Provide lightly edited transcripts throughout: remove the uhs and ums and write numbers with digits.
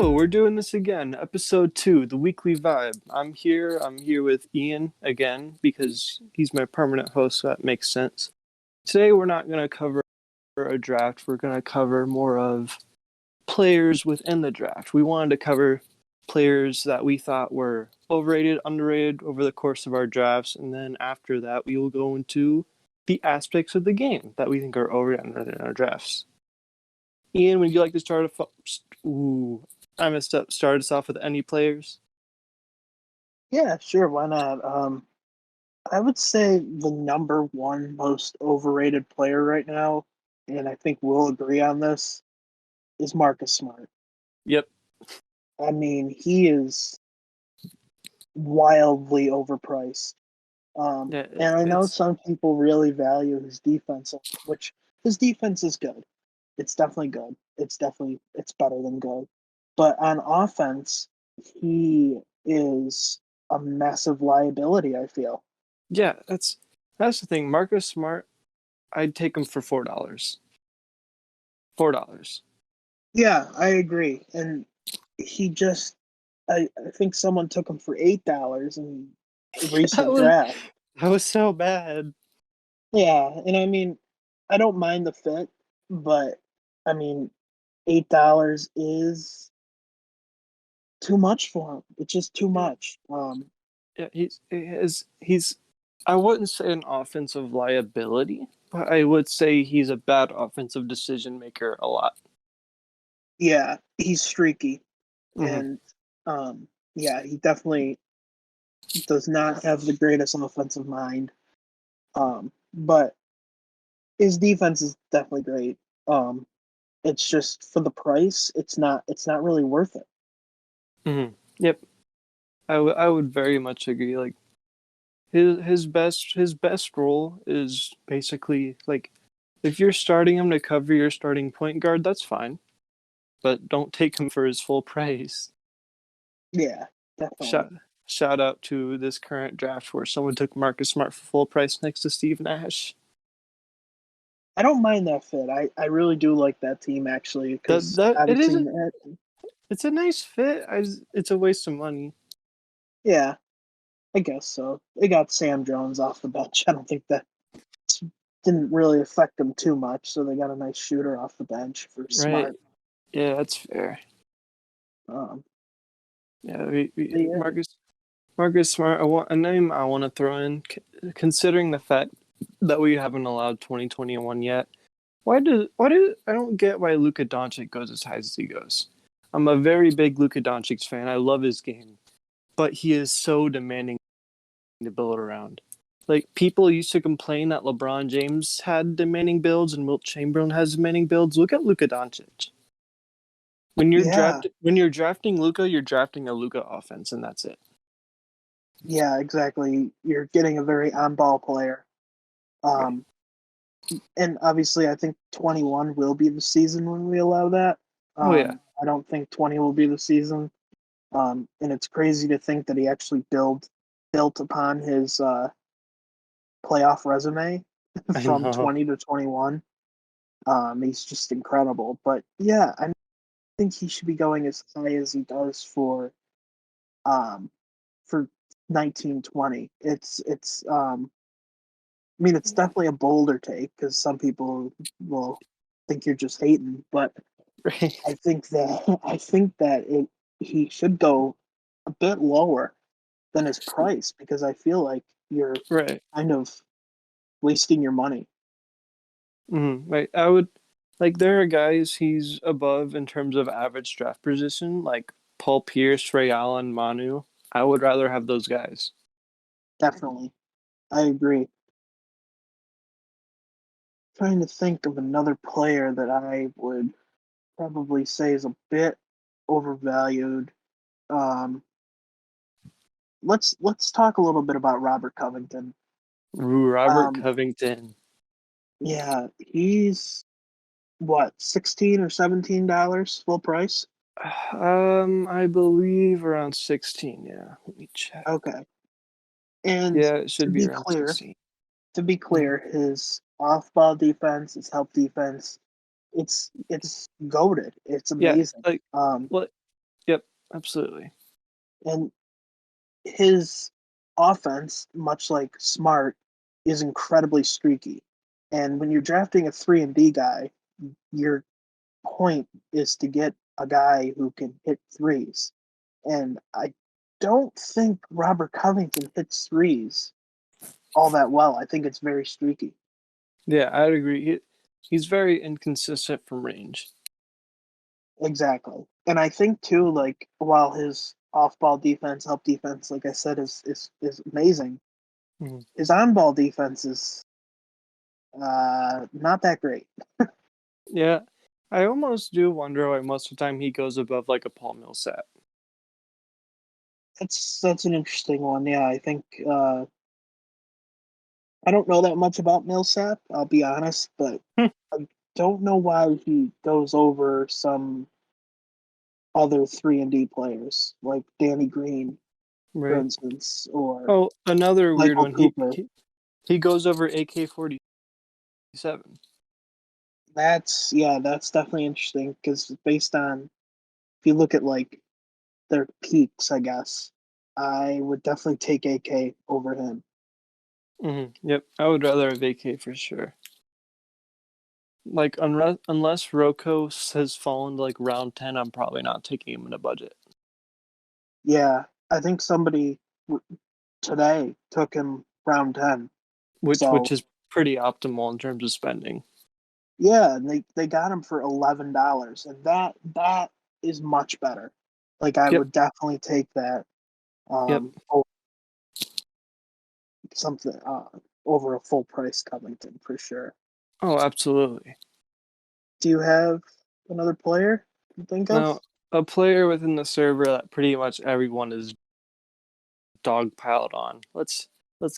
Oh, we're doing this again. Episode 2, the weekly vibe. I'm here with Ian again because he's my permanent host, so that makes sense. Today we're not going to cover a draft. We're going to cover more of players within the draft. We wanted to cover players that we thought were overrated, underrated over the course of our drafts, and then after that we will go into the aspects of the game that we think are overrated and underrated in our drafts. Ian, would you like to start? Ooh, I messed up. Start us off with any players. Yeah, sure. Why not? I would say the number one most overrated player right now, and I think we'll agree on this, is Marcus Smart. Yep. I mean, he is wildly overpriced. Yeah, And I know it's some people really value his defense, which his defense is good. It's definitely good. It's better than good. But on offense, he is a massive liability, I feel. yeah. That's the thing. Marcus Smart, I'd take him for $4. $4. Yeah, I agree. And he just I think someone took him for $8 in a That recent was draft. that was so bad. Yeah, and I mean, I don't mind the fit, but I mean, $8 is too much for him. It's just too much. Yeah, he's. I wouldn't say an offensive liability, but I would say he's a bad offensive decision maker a lot. Yeah, he's streaky, Mm-hmm. and yeah, he definitely does not have the greatest offensive mind. But his defense is definitely great. It's just for the price, it's not really worth it. Mm-hmm. Yep. I would very much agree. Like his best role is basically like if you're starting him to cover your starting point guard, that's fine, but don't take him for his full price. Yeah, Shout definitely. shout out to this current draft where someone took Marcus Smart for full price next to Steve Nash. I don't mind that fit. I really do like that team actually That because that it obviously, isn't. It's a nice fit. It's a waste of money. yeah, I guess so. They got Sam Jones off the bench. I don't think that didn't really affect them too much, so they got a nice shooter off the bench for Right? Smart. Yeah, that's fair. Um, Yeah, yeah, Marcus Smart. I want a name I want to throw in, considering the fact that we haven't allowed 2021 yet. Why do I don't get why Luka Doncic goes as high as he goes. I'm a very big Luka Doncic fan. I love his game, but he is so demanding to build around. Like people used to complain that LeBron James had demanding builds and Wilt Chamberlain has demanding builds. Look at Luka Doncic. yeah, When you're drafting Luka, you're drafting a Luka offense, and that's it. yeah, exactly. You're getting a very on-ball player. Right. Um, and obviously, I think 21 will be the season when we allow that. Oh yeah. I don't think 20 will be the season. And it's crazy to think that he actually built upon his playoff resume I from know. 20 to 21. He's just incredible. But yeah, I think he should be going as high as he does um, for 1920. I mean, it's definitely a bolder take because some people will think you're just hating, but Right. I think that he should go a bit lower than his price because I feel like you're Right. kind of wasting your money. Right. I would like there are guys he's above in terms of average draft position, like Paul Pierce, Ray Allen, Manu. I would rather have those guys. Definitely. I agree. Trying to think of another player that I would probably say is a bit overvalued. Um, let's talk a little bit about Robert Covington. Ooh, Robert Um, Covington. yeah, he's what, $16 or $17 full price? I believe around 16. Yeah, let me check. Okay. And Yeah, it to should be be around clear, 16. to be Mhm. clear, his off-ball defense, his help defense, it's goaded. It's Yeah, amazing. like Um, what? absolutely. And his offense, much like Smart, is incredibly streaky. And when you're drafting a 3 and D guy, your point is to get a guy who can hit threes. And I don't think Robert Covington hits threes all that well. I think it's very streaky. Yeah, I'd agree. He's very inconsistent from range. Exactly. And I think too, like while his off ball defense, help defense, like I said, is amazing, Mhm. his on ball defense is not that great. Yeah, I almost do wonder why most of the time he goes above like a Paul Millsap. That's an interesting one. Yeah, I think I don't know that much about Millsap, I'll be honest, but I don't know why he goes over some other 3 and D players like Danny Green, for Right. instance, or Oh, another weird Michael one. Cooper. He goes over AK-47. That's definitely interesting because based on if you look at like their peaks, I guess I would definitely take AK over him. Yep, I would rather have AK for sure. Like unless Rocco has fallen to like round 10, I'm probably not taking him in a budget. Yeah, I think somebody today took him round 10. Which So is pretty optimal in terms of spending. yeah, and they got him for $11, and that is much better. Like I Yep, would definitely take that yep. over something over a full price Covington for sure. Oh, absolutely. Do you have another player you think of? Now, a player within the server that pretty much everyone is dogpiled on. Let's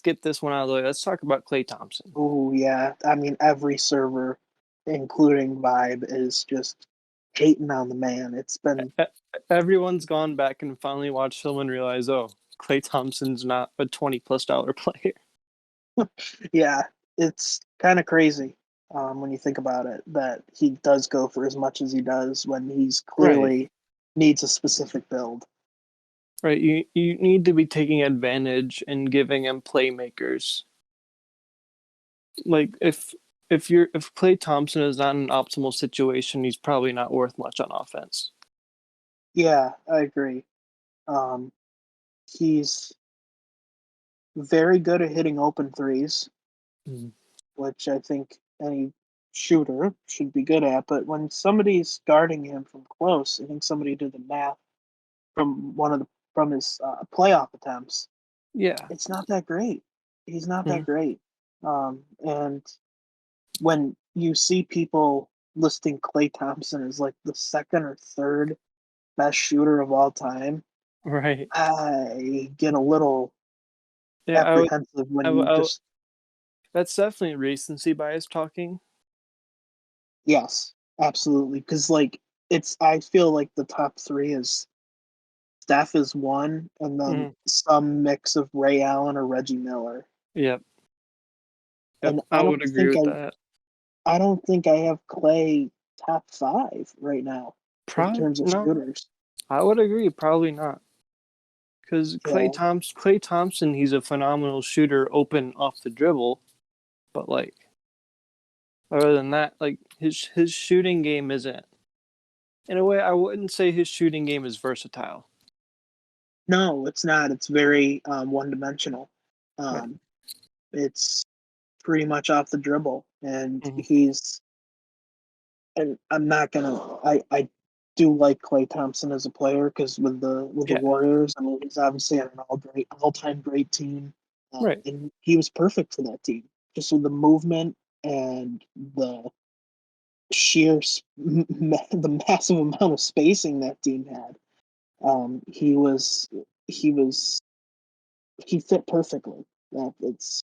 get this one out of the way. Let's talk about Klay Thompson. Oh yeah, I mean every server, including Vibe, is just hating on the man. It's been E- Everyone's gone back and finally watched film and realized, oh, Klay Thompson's not a $20+ player. yeah, it's kind of crazy when you think about it that he does go for as much as he does when he's Right. clearly needs a specific build. Right. You need to be taking advantage and giving him playmakers. Like if Klay Thompson is not in an optimal situation, he's probably not worth much on offense. Yeah, I agree. Um, he's very good at hitting open threes, Mm. which I think any shooter should be good at. But when somebody's guarding him from close, I think somebody did the math from one of the from his playoff attempts. Yeah. It's not that great. He's not that Mhm. great. And when you see people listing Klay Thompson as like the second or third best shooter of all time, Right. I get a little Yeah, apprehensive when you I would just that's definitely recency bias talking. yes, absolutely. Because like it's I feel like the top three is Steph is one, and then Mhm. some mix of Ray Allen or Reggie Miller. Yep. Yep. And I would agree with that. I don't think I have Clay top five right now in Probably terms of no. shooters. I would agree. Probably not. Because Yeah. Klay Thompson, he's a phenomenal shooter, open off the dribble. But like, other than that, like his shooting game isn't. In a way, I wouldn't say his shooting game is versatile. No, it's not. It's very one dimensional. Right. Um, it's pretty much off the dribble, and Mm-hmm. he's. And I'm not gonna. I do like Clay Thompson as a player because with the Yeah. Warriors, I mean, he's obviously on an all time great team, Right. and he was perfect for that team. Just with the movement and the sheer the massive amount of spacing that team had. He was he was he fit perfectly. It's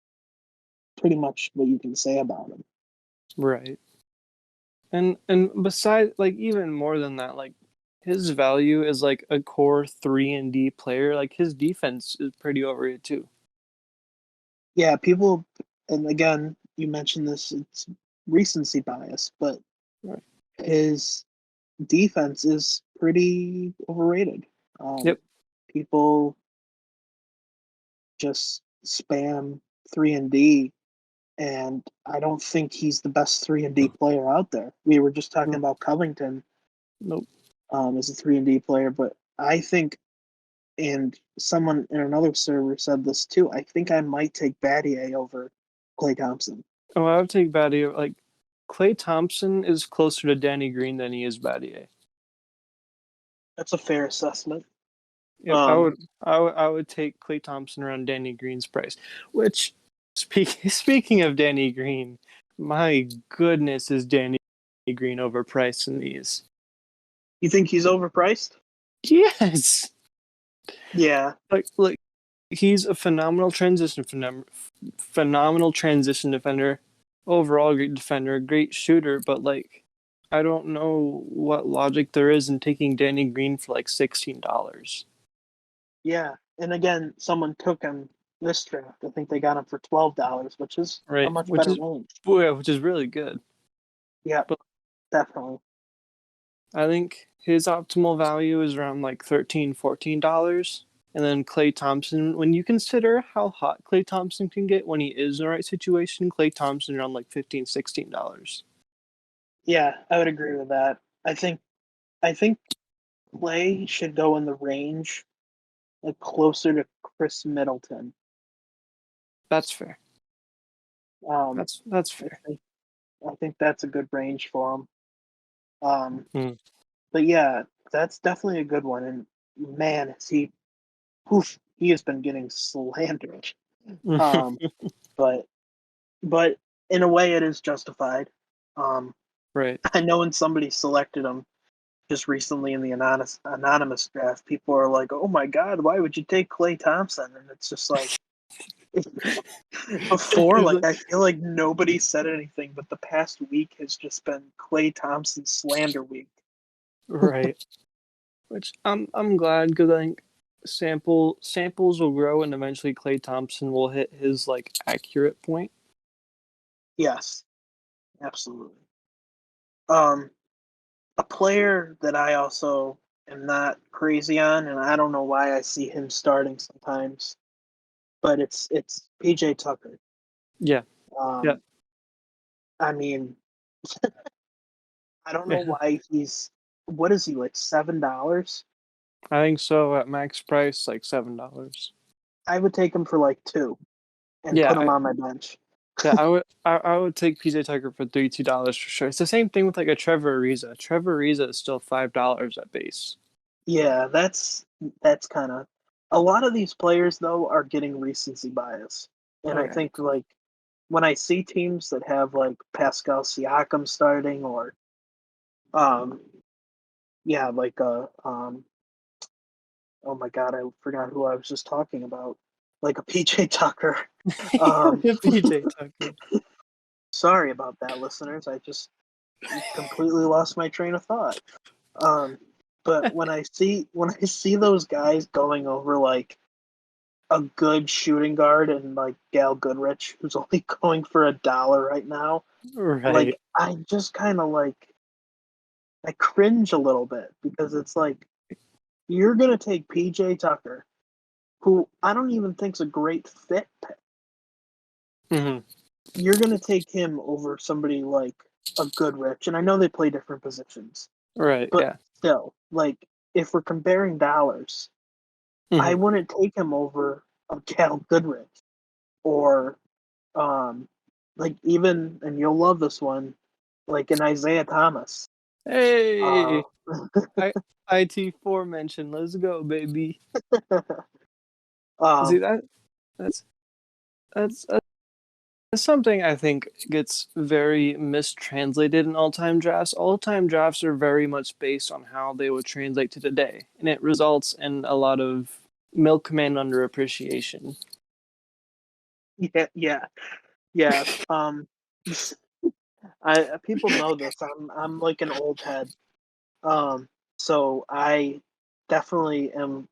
pretty much what you can say about him. Right. And besides, like even more than that, like his value is like a core 3 and D player. Like his defense is pretty overrated too. Yeah, people, and again, you mentioned this. It's recency bias, but Right. his defense is pretty overrated. Um, Yep. People just spam 3 and D, and I don't think he's the best 3 and D player out there. We were just talking Mm, about Covington nope. as a 3 and D player, but I think, and someone in another server said this too, I think I might take Battier over Clay Thompson. Oh, I would take Battier. Like Clay Thompson is closer to Danny Green than he is Battier. That's a fair assessment. Yep, Um, I would take Clay Thompson around Danny Green's price. Which, speaking of Danny Green, my goodness, is Danny Green overpriced in these? you think he's overpriced? Yes, Yeah, like he's a phenomenal transition defender, overall great defender, great shooter. But like, I don't know what logic there is in taking Danny Green for like $16. yeah. And again, someone took him this draft. I think they got him for $12, which is a Right, much better range. which is really good. Yeah, But definitely. I think his optimal value is around like $13, $14. And then Clay Thompson, when you consider how hot Clay Thompson can get when he is in the right situation, Clay Thompson around like $15, $16. Yeah, I would agree with that. I think Clay should go in the range like closer to Chris Middleton. That's fair. Um, That's I fair. think I think that's a good range for him. Um, Hmm. but yeah, that's definitely a good one. And man, is he has been getting slandered. Um, but but in a way, it is justified. Um, Right. I know when somebody selected him just recently in the anonymous draft, people are like, "Oh my God, why would you take Clay Thompson?" And it's just like before, He's like like, I feel like nobody said anything, but the past week has just been Clay Thompson slander week. right. Which I'm glad because I think samples will grow and eventually Clay Thompson will hit his like accurate point. Yes, absolutely. Um, a player that I also am not crazy on, and I don't know why I see him starting sometimes, but it's PJ Tucker. Yeah. Yeah. Um, I mean, I don't know Yeah. why he's what is he like $7? I think so at max price like $7. I would take him for like two and Yeah, put him on my bench. I would take PJ Tucker for $32 for sure. It's the same thing with like a Trevor Ariza. Trevor Ariza is still $5 at base. Yeah, that's kind of a lot of these players though are getting recency bias, and Oh I yeah. think like when I see teams that have like Pascal Siakam starting or um yeah like oh my god, I forgot who I was just talking about, like a PJ Tucker. um PJ Tucker. Sorry about that, listeners. I just completely lost my train of thought. um but when I see those guys going over like a good shooting guard and like Gal Goodrich, who's only going for $1 right now, like Right. I just kind of like I cringe a little bit because it's like you're gonna take PJ Tucker, who I don't even think's a great fit pick. Hmm. You're gonna take him over somebody like a Goodrich, and I know they play different positions, Right. but Yeah. still, like if we're comparing dollars, I Hmm. wouldn't take him over a Cal Goodrich or um like even, and you'll love this one, like an Isaiah Thomas. Uh Hey, I IT4 mention. Let's go, baby. See um that's that's that's something I think gets very mistranslated in all-time drafts. All-time drafts are very much based on how they would translate to today, and it results in a lot of milkman underappreciation. yeah, yeah, yeah. I people know this. I'm like an old head. So I definitely am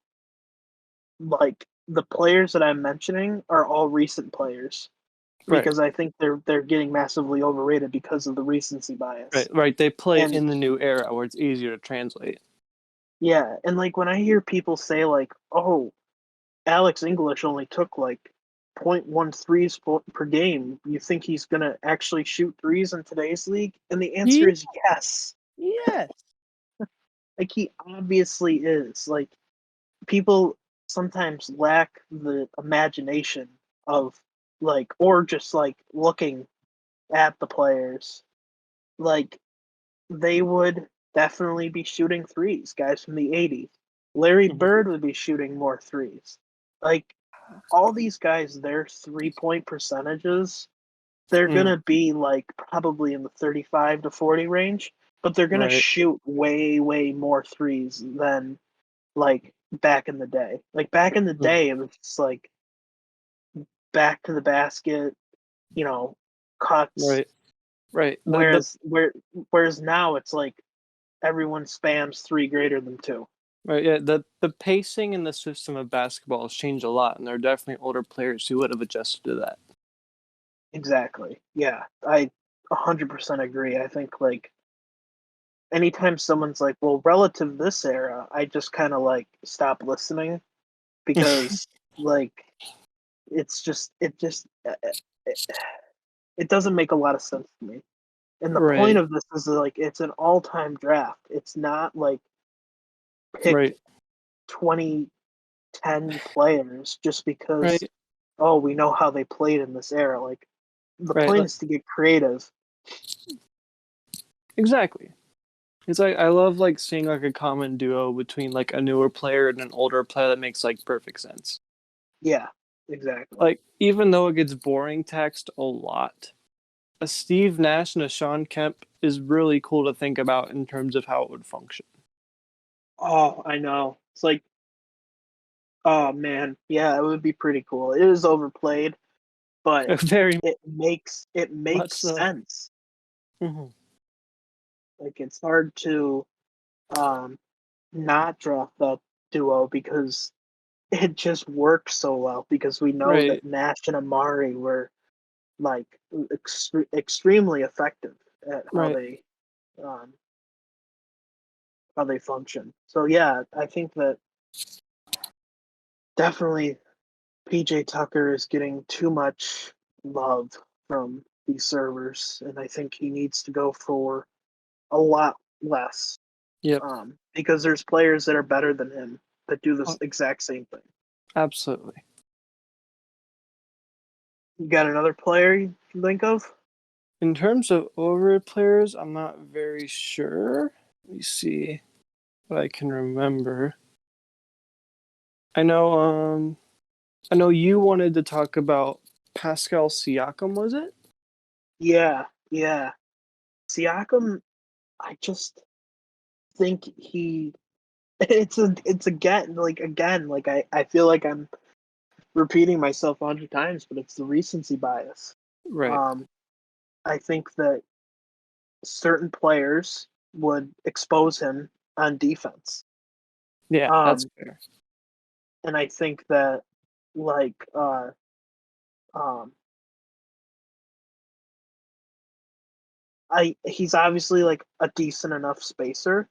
like the players that I'm mentioning are all recent players Right, because I think they're getting massively overrated because of the recency bias. right. They play And in the new era where it's easier to translate. Yeah, and like when I hear people say like, "Oh, Alex English only took like .1 threes per game," you think he's gonna actually shoot threes in today's league? And the answer Yeah, is yes. yes. Like he obviously is. Like people sometimes lack the imagination of like or just like looking at the players. Like they would definitely be shooting threes, guys from the 80s. Larry Mhm. Bird would be shooting more threes. Like all these guys, their 3 point percentages, they're going Mm, to be like probably in the 35 to 40 range, but they're going to right. shoot way, way more threes than like back in the day. Like back in the Mm, day, it was just like back to the basket, you know, cuts. right. Right. The Whereas now it's like everyone spams three greater than two. right, yeah, the pacing and the system of basketball has changed a lot, and there are definitely older players who would have adjusted to that. Exactly. Yeah, I 100% agree. I think like anytime someone's like, "Well, relative to this era," I just kind of like stop listening because like it it doesn't make a lot of sense to me. And the point Right. of this is like it's an all-time draft. It's not like pick Right. 2010 players just because Right. oh, we know how they played in this era. Like the Right. point Like, is to get creative. exactly. It's like I love like seeing like a common duo between like a newer player and an older player that makes like perfect sense. Yeah, exactly. Like even though it gets boring text a lot, a Steve Nash and a Sean Kemp is really cool to think about in terms of how it would function. Oh, I know. It's like, oh man, yeah, it would be pretty cool. It is overplayed, but Very it makes much so. sense. Mhm. Like it's hard to um not draft that duo because it just works so well because we know Right. that Nash and Amari were like extremely effective at Right. um how they function. So yeah, I think that definitely PJ Tucker is getting too much love from these servers, and I think he needs to go for a lot less Yep. because there's players that are better than him that do this Oh, exact same thing. absolutely. You got another player you can think of? In terms of overrated players, I'm not very sure. Let me see what I can remember. I know I know you wanted to talk about Pascal Siakam, was it? Yeah, yeah. Siakam, I just think he it's again like I feel like I'm repeating myself 100 times, but it's the recency bias. Right. Um, I think that certain players would expose him on defense. Yeah, that's Um, fair. and I think that like um, I he's obviously like a decent enough spacer,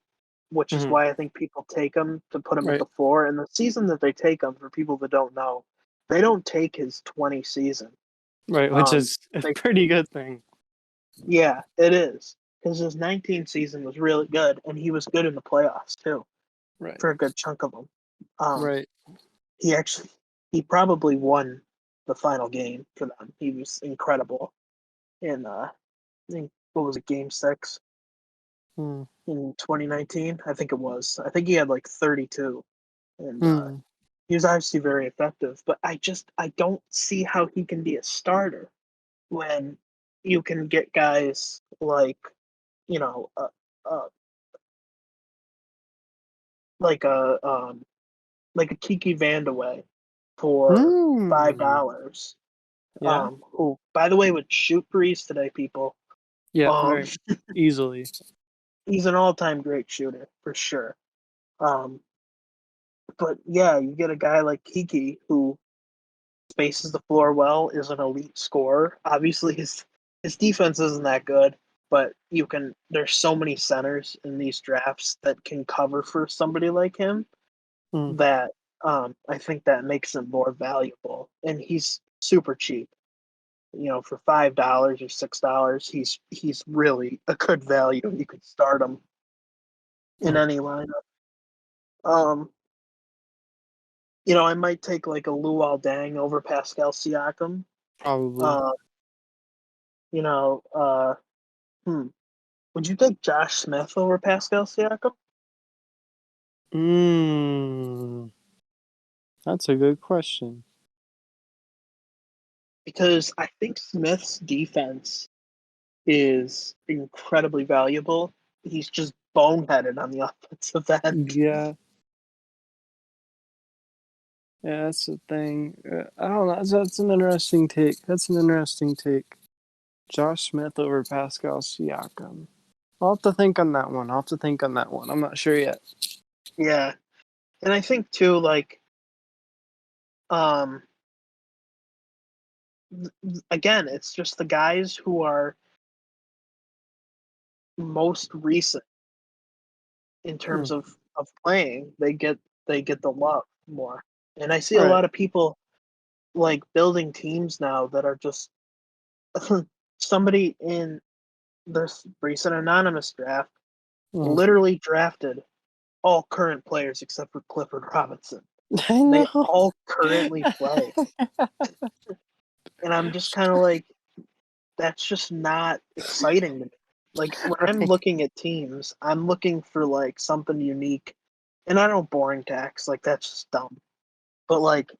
which is Hmm. why I think people take him to put him at Right. the floor. And the season that they take him, for people that don't know, they don't take his 20 season. Right, which Um, is a they pretty good thing. Yeah, it is because his 19 season was really good, and he was good in the playoffs too Right. for a good chunk of them. Um, Right. he actually he probably won the final game for them. He was incredible in I think what was it, game 6 Hmm. in 2019? I think it was. I think he had like 32, and Hmm. he was obviously very effective. But I don't see how he can be a starter when you can get guys like you know uh like a um like a Kiki Vandaway for five Hmm. dollars. Yeah. Who by the way would shoot threes today, people. Yeah, Um, very easily. he's an all-time great shooter for sure. Um, but yeah, you get a guy like Kiki who spaces the floor well, is an elite scorer. Obviously, his defense isn't that good, but there's so many centers in these drafts that can cover for somebody like him Mm, that I think that makes him more valuable. And he's super cheap. For $5 or $6, he's really a good value. You could start him in mm, any lineup. Um, I might take like a Luol Deng over Pascal Siakam. probably. Uh, you know, uh, hmm. Would you take Josh Smith over Pascal Siakam? Mm, that's a good question. Because I think Smith's defense is incredibly valuable. He's just boneheaded on the offensive end. Yeah, yeah, that's the thing. I don't know. That's an interesting take. That's an interesting take. Josh Smith over Pascal Siakam. I'll have to think on that one. I'll have to think on that one. I'm not sure yet. Yeah, and I think too, like, um, again, it's just the guys who are most recent in terms Mm, of playing. They get the love more, and I see a right. lot of people like building teams now that are just somebody in this recent anonymous draft Mm. literally drafted all current players except for Clifford Robinson. I They know. all currently play. And I'm just kind of like, that's just not exciting to me. Like, when I'm Right. looking at teams, I'm looking for like something unique. And I know boring tax, like, that's just dumb. But like,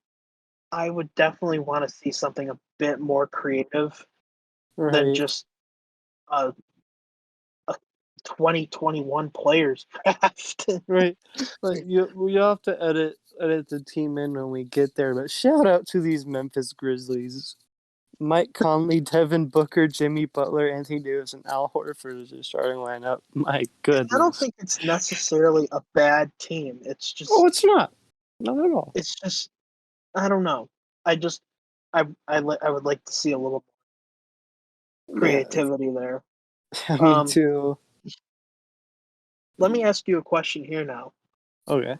I would definitely want to see something a bit more creative than Right. just a, a 2021 players draft. Right. Like we have to edit the team in when we get there. But shout out to these Memphis Grizzlies. Mike Conley, Devin Booker, Jimmy Butler, Anthony Davis, and Al Horford is your starting lineup. My I don't goodness. think it's necessarily a bad team. Oh, it's not. Not at all. It's just, I don't know. I just, I would like to see a little Yeah, creativity there. me Um, too. Let me ask you a question here now. Okay.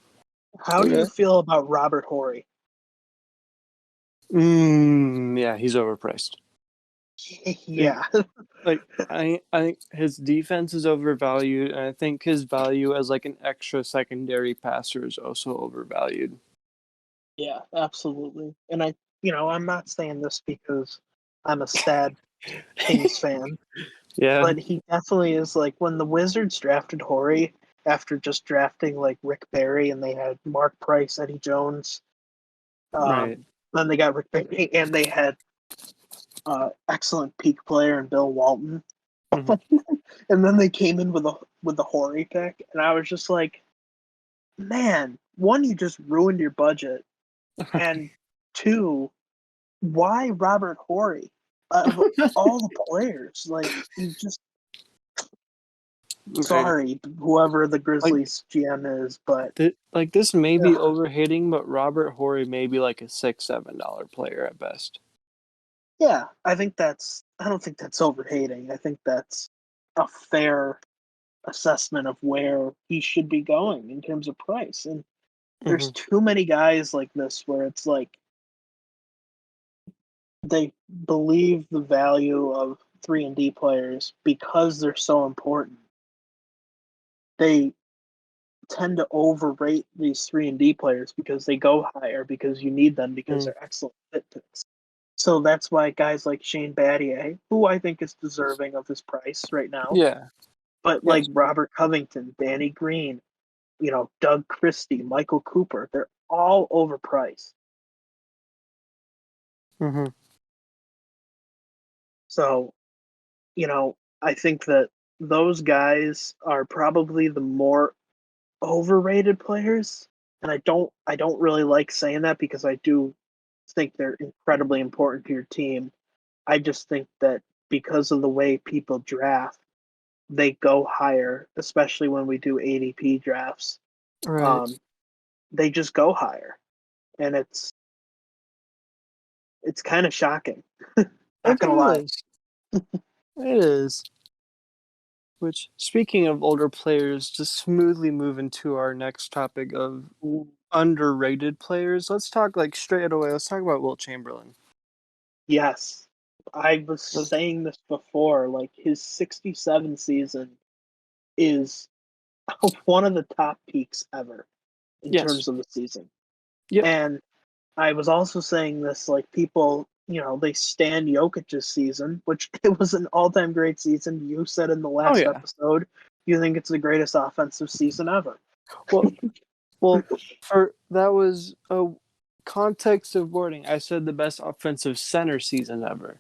How do you Okay. feel about Robert Horry? Yeah, he's overpriced. Think Yeah, like I think his defense is overvalued, and I think his value as like an extra secondary passer is also overvalued. yeah, absolutely. And I'm not saying this because I'm a sad Kings fan, Yeah. but he definitely is like when the Wizards drafted Horry after just drafting like Rick Barry and they had Mark Price, Eddie Jones, Right. then they got Rick Barry and they had excellent peak player in Bill Walton. Hmm. And then they came in with the Horry pick, and I was just like, man, one, you just ruined your budget, and two, why Robert Horry? Of all the players, like, you just, Right. sorry, whoever the Like Grizzlies GM is, but like this may be ugh, overhating, but Robert Horry may be like a $6, $7 player at best. yeah, I don't think that's overhating. I think that's a fair assessment of where he should be going in terms of price. And there's Hmm. too many guys like this where it's like they believe the value of 3 and D players because they're so important. They tend to overrate these 3 and D players because they go higher because you need them because Mm. they're excellent fit picks. So that's why guys like Shane Battier, who I think is deserving of his price right now, Yeah. but like Yes. Robert Covington, Danny Green, Doug Christie, Michael Cooper, they're all overpriced. Hmm. So, I think that those guys are probably the more overrated players. And I don't really like saying that because I do think they're incredibly important to your team. I just think that because of the way people draft, they go higher, especially when we do ADP drafts. Right. Um, they just go higher, and it's kind of shocking. Not It gonna lie. is. It is. Which, speaking of older players, just smoothly move into our next topic of underrated players. Let's talk like straight away. Let's talk about Wilt Chamberlain. Yes, I was saying this before. Like his '67 season is one of the top peaks ever in Yes. terms of the season. Yep. And I was also saying this, like people, they stand Jokic's season, which it was an all-time great season. You said in the Oh last yeah. episode, you think it's the greatest offensive season ever. Well, well, for that was a context of wording. I said the best offensive center season ever.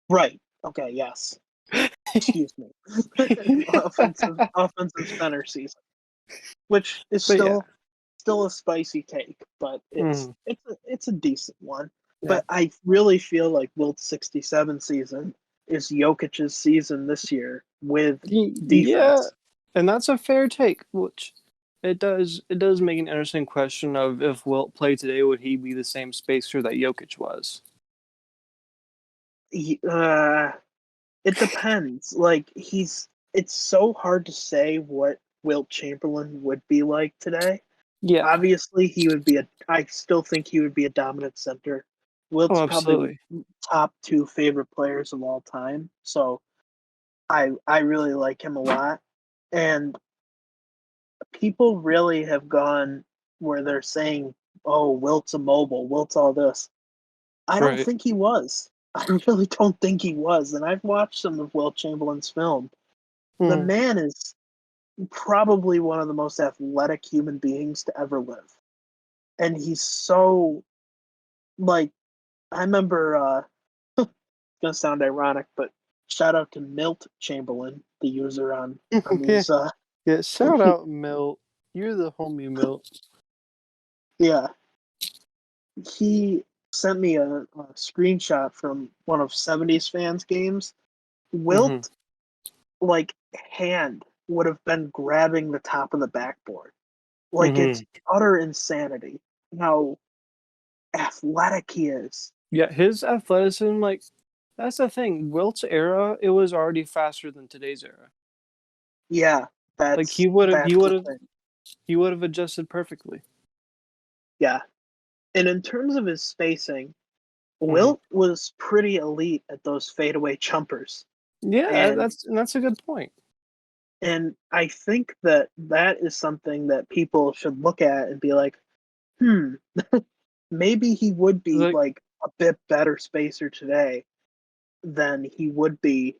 Right. Okay. Yes. Excuse me. offensive center season, which is But yeah. still a spicy take, but Mm, it's a decent one. yeah. But I really feel like Wilt's '67 season is Jokic's season this year with Yeah. defense. And that's a fair take, which it does make an interesting question of if Wilt played today, would he be the same spacer that Jokic was? He, it depends. Like it's so hard to say what Wilt Chamberlain would be like today. Yeah. Obviously, I still think he would be a dominant center. Oh, Wilt's probably absolutely. top two favorite players of all time. So I really like him a lot. And people really have gone where they're saying, "Oh, Wilt's a mobile. Wilt's all this." I don't Right. think he was. I really don't think he was. And I've watched some of Wilt Chamberlain's film. The Mm, man is probably one of the most athletic human beings to ever live. And he's so like I remember it's gonna sound ironic, but shout out to Milt Chamberlain, the user on yeah. these Yeah. Shout out Milt. You're the homie, Milt. yeah. He sent me a screenshot from one of '70s fans games. Mm-hmm. Wilt like hand would have been grabbing the top of the backboard. Like Mm-hmm. it's utter insanity how athletic he is. Yeah, his athleticism, like that's the thing. Wilt's era, it was already faster than today's era. Yeah, Like that's the thing. he would have adjusted perfectly. Yeah. And in terms of his spacing, Mm-hmm. Wilt was pretty elite at those fadeaway jumpers. Yeah, And that's a good point. I think that is something that people should look at and be like, "Hmm, maybe he would be Like, like a bit better spacer today than he would be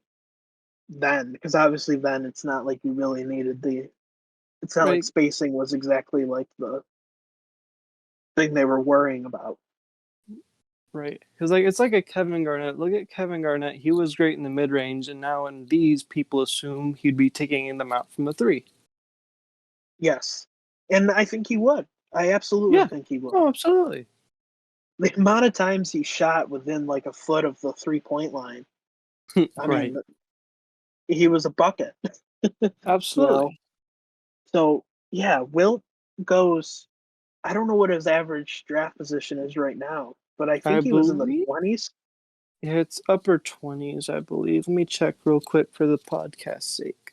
then." Because obviously then it's not like you really needed it's not like right, spacing was exactly like the thing they were worrying about. right. Because like it's like a Kevin Garnett. Look at Kevin Garnett. He was great in the mid range, and now in these, people assume he'd be taking them out from the three. Yes. And I think he would. I absolutely Yeah. think he would. Oh, absolutely. The amount of times he shot within like a foot of the 3-point line, I Right. mean, he was a bucket, you know? Absolutely. So, yeah, Wilt goes, I don't know what his average draft position is right now, but I I think he was in the believe 20s, yeah, it's upper 20s, I believe. Let me check real quick for the podcast sake.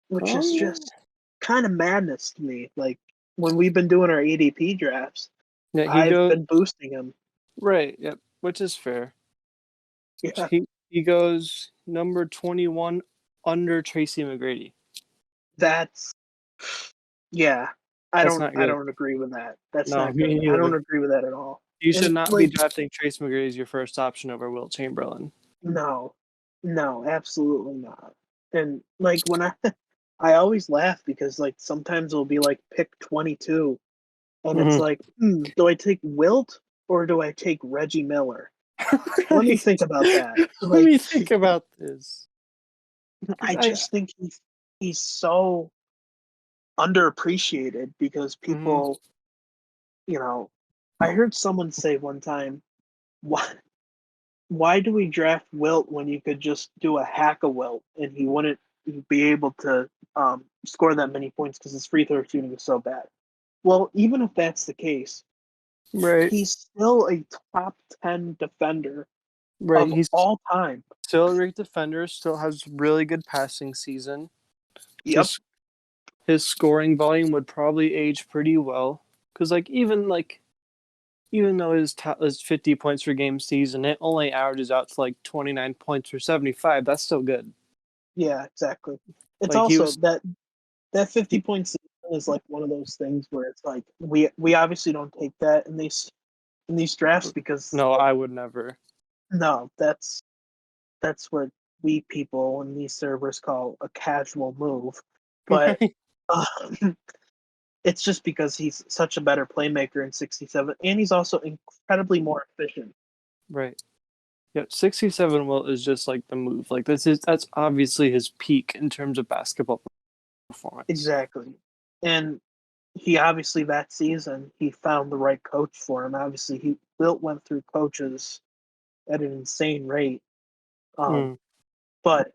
which is Um, just kind of madness to me. Like, when we've been doing our ADP drafts, yeah, he I've goes been boosting him. right. Yep, which is fair. Which Yeah, he goes number 21 under Tracy McGrady. that's yeah. That's not I good. don't agree with that. That's No, not me good. I don't neither. agree with that at all. You should And not be like drafting Tracy McGrady as your first option over Wilt Chamberlain. no, no, absolutely not. And like when I always laugh because like sometimes it'll be like pick 22 and it's Mhm. like, do I take Wilt or do I take Reggie Miller? Let me Right. think about that. Let Like me think about this. Because I I. just think he's so underappreciated because Mhm. people, you know, I heard someone say one time, why why do we draft Wilt when you could just do a hack of Wilt and he wouldn't be able to score that many points because his free throw shooting is so bad? Well, even if that's the case, Right. he's still a top 10 defender Right. of He's all time. still a great defender, still has really good passing season. Yep. His his scoring volume would probably age pretty well. Cause even though his 50 points per game season, it only averages out to like 29 points per 75. That's still good. Yeah, exactly. It's Like he also was that 50 point season is like one of those things where it's like we obviously don't take that in these drafts because no, like I would never. no, that's what we people in these servers call a casual move. But Right. um, it's just because he's such a better playmaker in 67, and he's also incredibly more efficient. Right. Yeah, 67 will is just like the move. Like that's obviously his peak in terms of basketball performance. Exactly. And he obviously that season he found the right coach for him. Obviously, he Wilt went through coaches at an insane rate. Um, Mm, but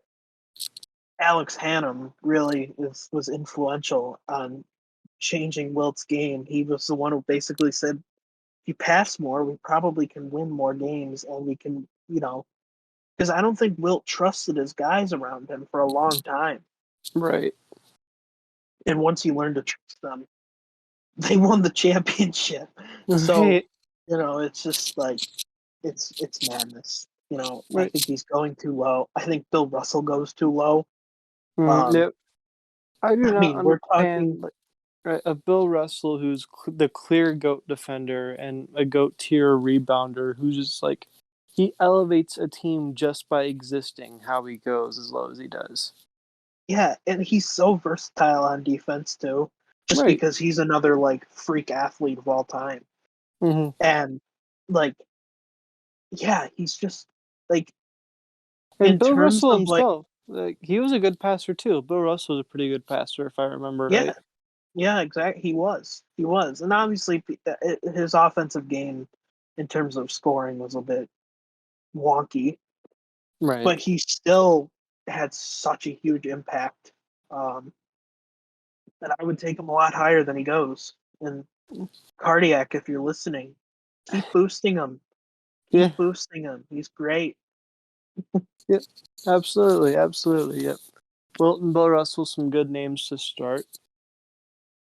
Alex Hannum really was influential on changing Wilt's game. He was the one who basically said, if you pass more, we probably can win more games and we can, because I don't think Wilt trusted his guys around him for a long time. right. And once he learned to trust them, they won the championship. So, Right. it's just like it's madness. I Right. think he's going too low. I think Bill Russell goes too low. Yeah. I do I not mean, we're talking, understand like right, a Bill Russell who's the clear goat defender and a goat tier rebounder who's just like he elevates a team just by existing how he goes as low as he does. yeah, and he's so versatile on defense too, just Right. because he's another like freak athlete of all time. Hmm. And like, yeah, he's just like And in Bill terms Russell of like, himself, like he was a good passer too. Bill Russell was a pretty good passer if I remember yeah, right. yeah, exactly. He was, and obviously his offensive game in terms of scoring was a bit wonky, Right. but he still had such a huge impact. Um, that I would take him a lot higher than he goes. And Cardiac, if you're listening, keep boosting him. Yeah. Keep boosting him. He's great. Yep. Absolutely. Absolutely. Yep. Wilton, Bill Russell, some good names to start.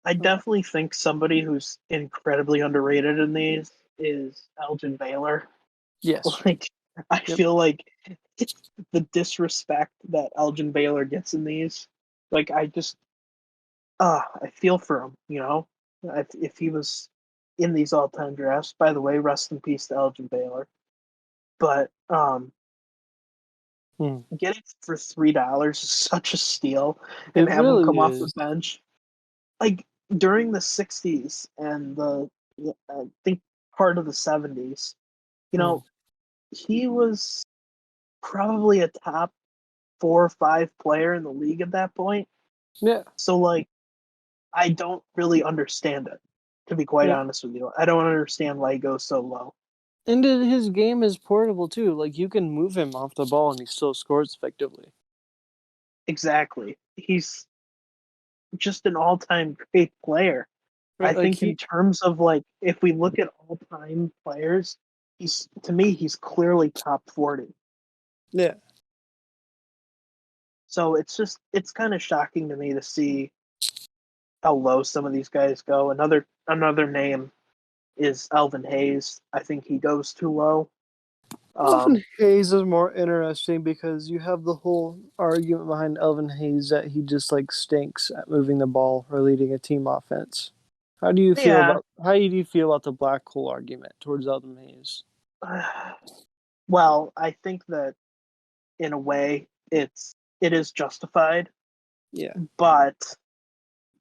I definitely think somebody who's incredibly underrated in these is Elgin Baylor. Yes. Like, I Yep. feel like the disrespect that Elgin Baylor gets in these, like, I feel for him, if he was in these all-time drafts. By the way, rest in peace to Elgin Baylor. But Hmm. getting for $3 is such a steal, and It have him really come off the is. bench. Like during the '60s and I think part of the '70s, you Hmm. know, he was probably a top 4 or 5 player in the league at that point. Yeah. So like, I don't really understand it, to be quite Yeah. honest with you. I don't understand why he goes so low. And his game is portable too. Like you can move him off the ball and he still scores effectively. Exactly. He's just an all-time great player. I Right? Like think in terms of like if we look at all-time players, he's to me he's clearly top 40. yeah. So it's kind of shocking to me to see how low some of these guys go. Another name is Elvin Hayes. I think he goes too low. Elvin Um, Hayes is more interesting because you have the whole argument behind Elvin Hayes that he just like stinks at moving the ball or leading a team offense. yeah. How do you feel about the black hole argument towards Elvin Hayes? Well, I think that in a way it is justified, Yeah. but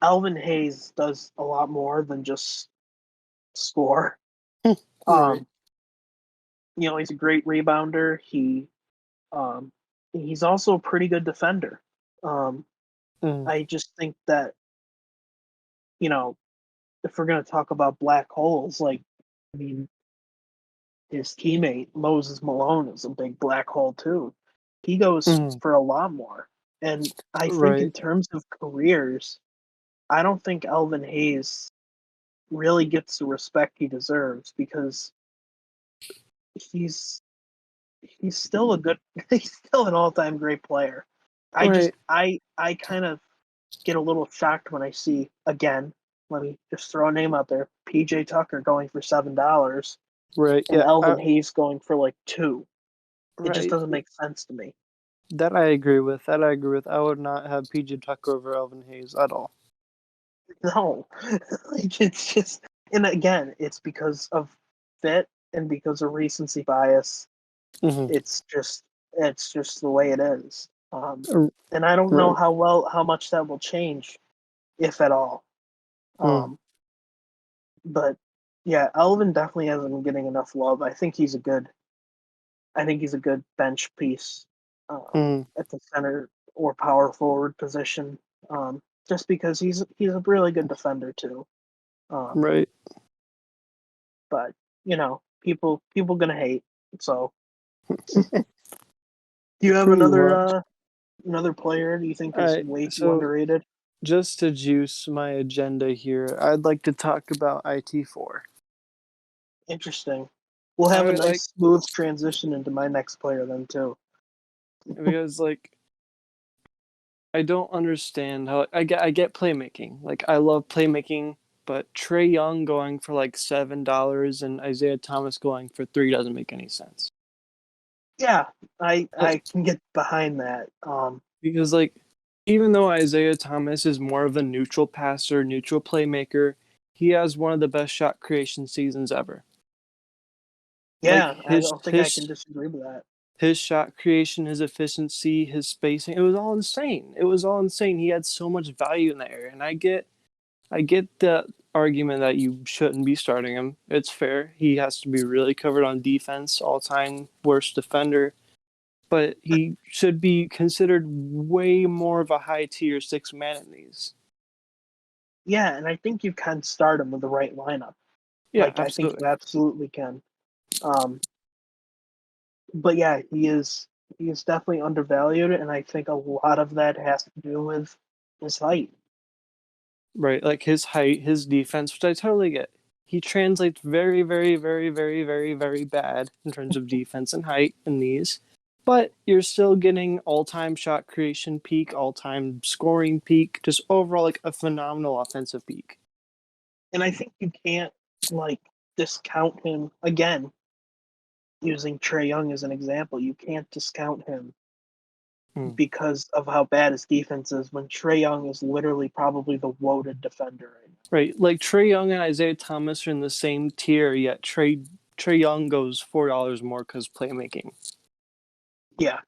Elvin Hayes does a lot more than just score. Right. Um, he's a great rebounder. Um, he's also a pretty good defender. Um, Mm. I just think that you know if we're gonna talk about black holes, like I mean, his teammate Moses Malone is a big black hole too. He goes Mm. for a lot more, and I think in Right. terms of careers, I don't think Elvin Hayes really gets the respect he deserves because he's he's still a good he's still an all-time great player. Right, I kind of get a little shocked when I see, again, let me just throw a name out there, PJ Tucker going for $7 right, and yeah, Elvin Hayes going for like 2. It just right. doesn't make sense to me. That I agree with. That I agree with. I would not have PJ Tucker over Elvin Hayes at all. No. It's just, and again, it's because of fit and because of recency bias. Hmm. It's just the way it is. And I don't know Right. how much that will change, if at all. Mm, Um, but yeah, Elvin definitely hasn't been getting enough love. I think he's a good bench piece, mm, at the center or power forward position. Just because he's a really good defender too. Um, right. but people gonna hate. So, do you have Pretty much. another player do you think All is right. way too So underrated? just to juice my agenda here, I'd like to talk about IT4. Interesting. We'll have a I like nice smooth transition into my next player then too. because like I don't understand how I get playmaking. Like I love playmaking, but Trey Young going for like $7 and Isaiah Thomas going for 3 doesn't make any sense. Yeah, I Uh, I can get behind that. Because like even though Isaiah Thomas is more of a neutral passer, neutral playmaker, he has one of the best shot creation seasons ever. Like Yeah, I don't think I can disagree with that. his shot creation, his efficiency, his spacing, it was all insane. It was all insane. He had so much value in that area. And I get the argument that you shouldn't be starting him. It's fair. He has to be really covered on defense, all time worst defender. But he should be considered way more of a high tier six man in these. Yeah, and I think you can start him with the right lineup. Yeah, Like I think absolutely. you absolutely can. Um, but yeah, he is definitely undervalued, and I think a lot of that has to do with his height. Right. Like his height, his defense, which I totally get. He translates very, very, very, very, very, very bad in terms of defense and height in these. But you're still getting all time shot creation peak, all time scoring peak, just overall like a phenomenal offensive peak. And I think you can't like discount him again. Using Trey Young as an example, you can't discount him Mm. because of how bad his defense is when Trey Young is literally probably the woaded defender right now. Right. Like Trey Young and Isaiah Thomas are in the same tier, yet Trey Young goes $4 more because playmaking. Yeah,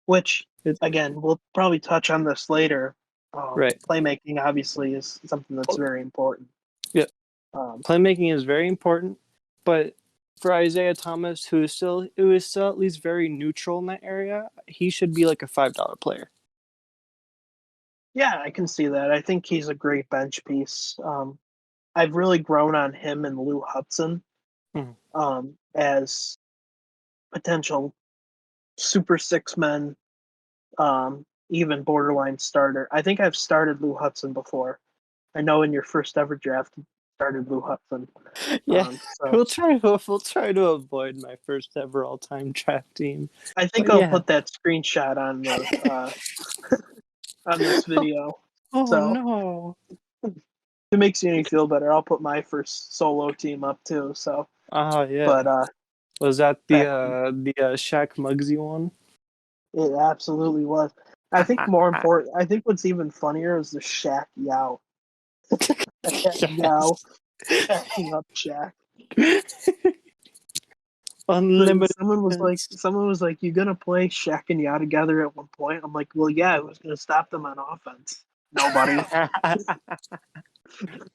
which It, again, we'll probably touch on this later. right. Playmaking obviously is something that's very important. Yeah. Um, Playmaking is very important, but for Isaiah Thomas, who is still at least very neutral in that area, he should be like a $5 player. yeah, I can see that. I think he's a great bench piece. I've really grown on him and Lou Hudson, Mm. as potential super six men, even borderline starter. I think I've started Lou Hudson before. I know in your first ever draft, you started Lou Hudson. Yeah, So we'll try to avoid my first ever all time draft team. I think But I'll yeah. put that screenshot on this video. Oh So no. if it makes you any feel better, I'll put my first solo team up too. So, Oh yeah. but Was that the back Shaq Muggsy one? it absolutely was. I think more important. I think what's even funnier is the Shaq Yao. Yao Yes. backing up Shaq. Unlimited defense. Someone was like, "You gonna play Shaq and Yao together at one point?" I'm like, "Well, yeah. Who's gonna stop them on offense? Nobody."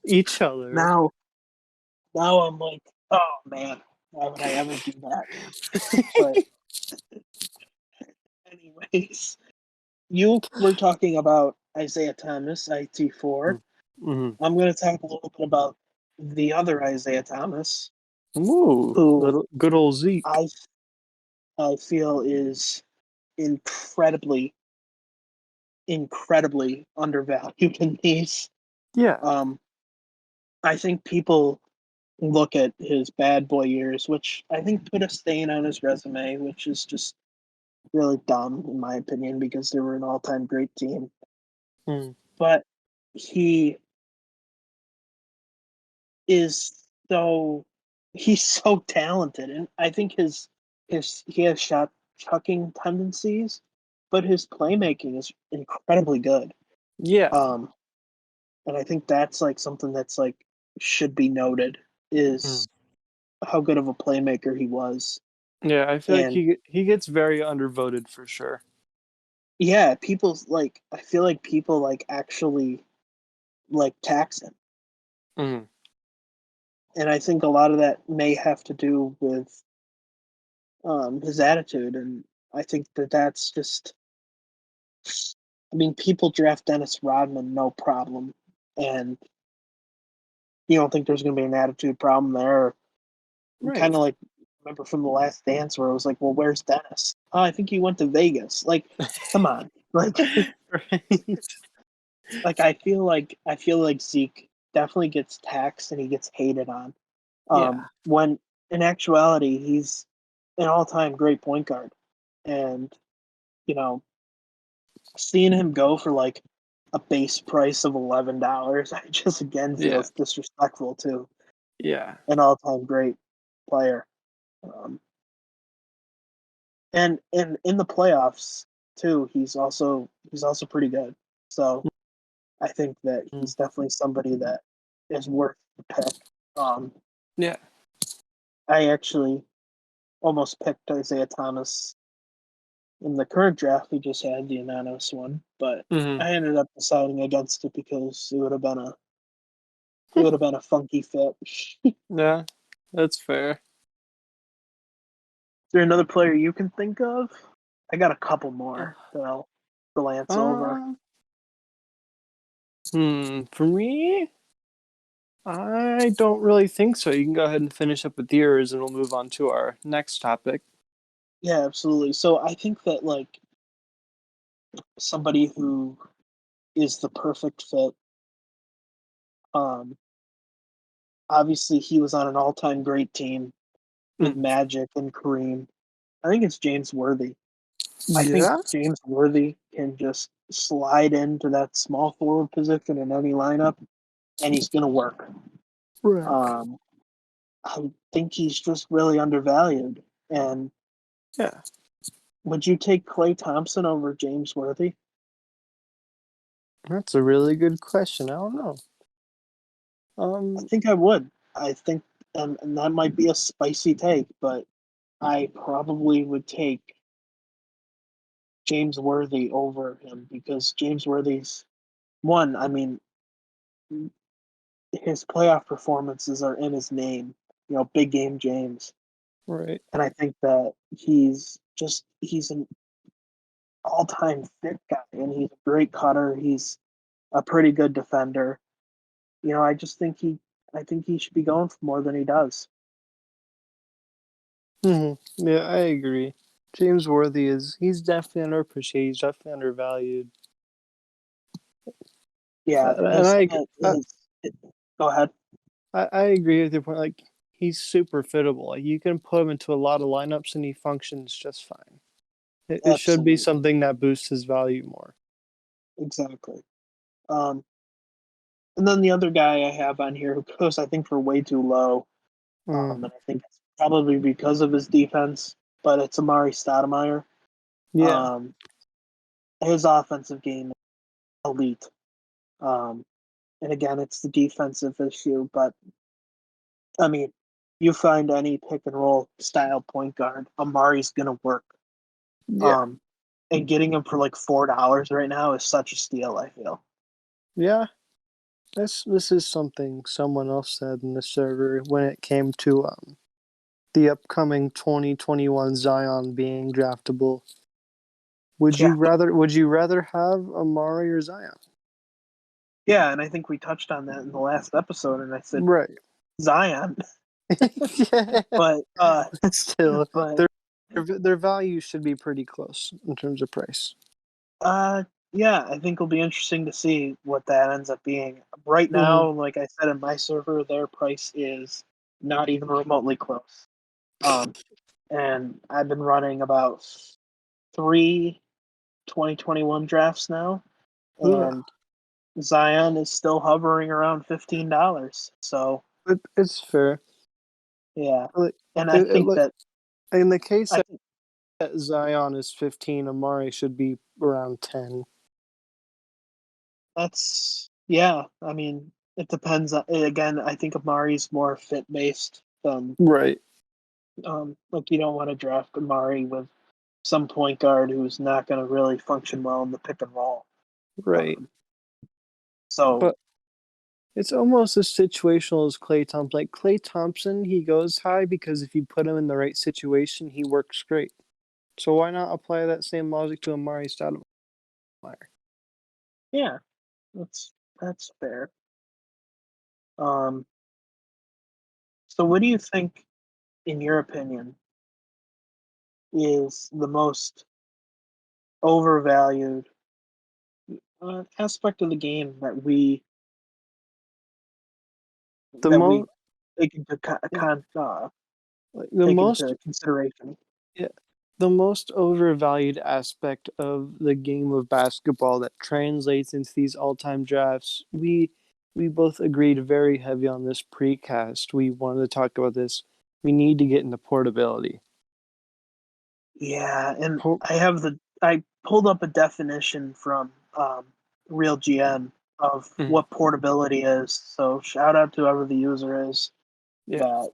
Each other. Now, now I'm like, "Oh man, why would I ever do that?" But anyways, you were talking about Isaiah Thomas, IT4. Mm-hmm. I'm going to talk a little bit about the other Isaiah Thomas, Ooh, who little good old Zeke. I I feel is incredibly, incredibly undervalued in these. Yeah. Um, I think people look at his bad boy years, which I think put a stain on his resume, which is just really dumb in my opinion because they were an all-time great team. Mm. But he is so he's so talented, and I think his he has shot chucking tendencies, but his playmaking is incredibly good. Yeah. Um, and I think that's like something that's like should be noted Mm. is how good of a playmaker he was. Yeah, I feel like And he gets very undervoted for sure. yeah, people's like I feel like people like actually like tax him. Mm. And I think a lot of that may have to do with his attitude. And I think that that's just, I mean, people draft Dennis Rodman no problem, and you don't think there's going to be an attitude problem there. Right. Kind of like remember from the Last Dance where it was like, well, where's Dennis? Oh, I think he went to Vegas. Like, come on, like, Right. like I feel like Zeke definitely gets taxed and he gets hated on. Yeah. When in actuality he's an all-time great point guard, and you know, seeing him go for like a base price of $11, I just again Yeah. feels disrespectful to Yeah. an all-time great player. Um, and in the playoffs too, he's also pretty good. So I think that Mm. he's definitely somebody that is worth the pick. Um, Yeah. I actually almost picked Isaiah Thomas in the current draft. We just had the anonymous one, but Hmm. I ended up deciding against it because it would have been a funky fit. Is Yeah. That's fair. there another player you can think of? I got a couple more that I'll glance over. Uh, for me, I don't really think so. You can go ahead and finish up with yours and we'll move on to our next topic. Yeah, absolutely. So I think that like somebody who is the perfect fit. Um, Obviously he was on an all-time great team with Mm. Magic and Kareem. I think it's James Worthy. I think Yeah. James Worthy can just slide into that small forward position in any lineup, and he's going to work. Right. Um, I think he's just really undervalued. And Yeah. would you take Clay Thompson over James Worthy? That's a really good question. I don't know. I Um, think I would. I think, and that might be a spicy take, but I probably would take James Worthy over him because James Worthy's one. I mean, his playoff performances are in his name. You know, big game James, right. and I think that he's an all time fit guy, and he's a great cutter. He's a pretty good defender. You know, I think he should be going for more than he does. Yeah, I agree. James Worthy he's definitely underappreciated. He's definitely undervalued. Yeah, And go ahead. I agree with your point. Like he's super fittable. Like you can put him into a lot of lineups and he functions just fine. It should be Absolutely, something that boosts his value more. exactly. Um, and then the other guy I have on here who goes, I think, for way too low. Mm, And I think it's probably because of his defense, but it's Amari Stoudemire. yeah, Um, his offensive game is elite. Um, and again, it's the defensive issue, but I mean, you find any pick and roll style point guard, Amari's gonna work. yeah, Um, and getting him for like $4 right now is such a steal. I feel. yeah. This is something someone else said in the server when it came to the upcoming 2021 Zion being draftable. Yeah, Would you rather have Amari or Zion? yeah, and I think we touched on that in the last episode, and I said Right. Zion, Yeah. but Still, but their value should be pretty close in terms of price. yeah, I think it'll be interesting to see what that ends up being. Right Hmm. now, like I said in my server, their price is not even remotely close. And I've been running about 3 2021 drafts now, Ugh. and Zion is still hovering around $15. So It's fair. yeah, Like, and I think like that in the case I think that Zion is 15, Amari should be around 10. that's yeah. I mean, it depends. Again, I think Amari's more fit based. Right. Like you don't want to draft Amari with some point guard who's not going to really function well in the pick and roll. Right. Um, so But it's almost as situational as Clay Thompson. Like Clay Thompson, he goes high because if you put him in the right situation, he works great. So why not apply that same logic to Amari Stoudemire? yeah, that's fair. Um, so what do you think, in your opinion, is the most overvalued aspect of the game The that we most, take into yeah, like take into consideration? yeah, the most overvalued aspect of the game of basketball that translates into these all-time drafts. We both agreed very heavy on this precast. We wanted to talk about this. We need to get into portability. Yeah, and Po- I pulled up a definition from Real GM of mm, what portability is. So shout out to whoever the user is yeah, that